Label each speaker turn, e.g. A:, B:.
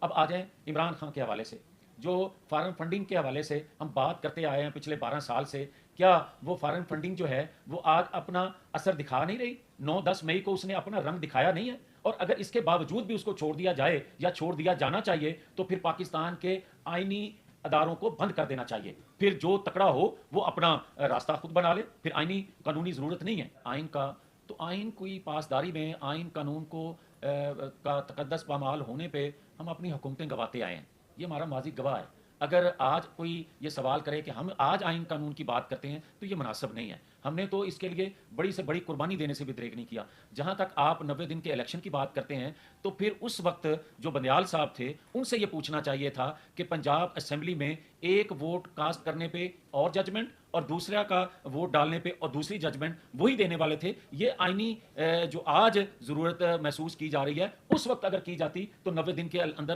A: اب آ جائیں عمران خان کے حوالے سے، جو فارن فنڈنگ کے حوالے سے ہم بات کرتے آئے ہیں پچھلے 12 سال سے، کیا وہ فارن فنڈنگ جو ہے وہ آج اپنا اثر دکھا نہیں رہی؟ 9-10 مئی کو اس نے اپنا رنگ دکھایا نہیں ہے، اور اگر اس کے باوجود بھی اس کو چھوڑ دیا جائے یا چھوڑ دیا جانا چاہیے تو پھر پاکستان کے آئینی اداروں کو بند کر دینا چاہیے، پھر جو تکڑا ہو وہ اپنا راستہ خود بنا لے، پھر آئینی قانونی ضرورت نہیں ہے آئین کا۔ تو آئین کوئی پاسداری میں آئین قانون کو کا تقدس پامال ہونے پہ ہم اپنی حکومتیں گواتے آئے ہیں، یہ ہمارا ماضی گواہ ہے۔ اگر آج کوئی یہ سوال کرے کہ ہم آج آئین قانون کی بات کرتے ہیں تو یہ مناسب نہیں ہے، ہم نے تو اس کے لیے بڑی سے بڑی قربانی دینے سے بھی دریغ نہیں کیا۔ جہاں تک آپ 90 دن کے الیکشن کی بات کرتے ہیں تو پھر اس وقت جو بندیال صاحب تھے ان سے یہ پوچھنا چاہیے تھا کہ پنجاب اسمبلی میں ایک ووٹ کاسٹ کرنے پہ اور ججمنٹ اور دوسرا کا ووٹ ڈالنے پہ اور دوسری ججمنٹ وہی دینے والے تھے۔ یہ آئینی جو آج ضرورت محسوس کی جا رہی ہے اس وقت اگر کی جاتی تو 90 دن کے اندر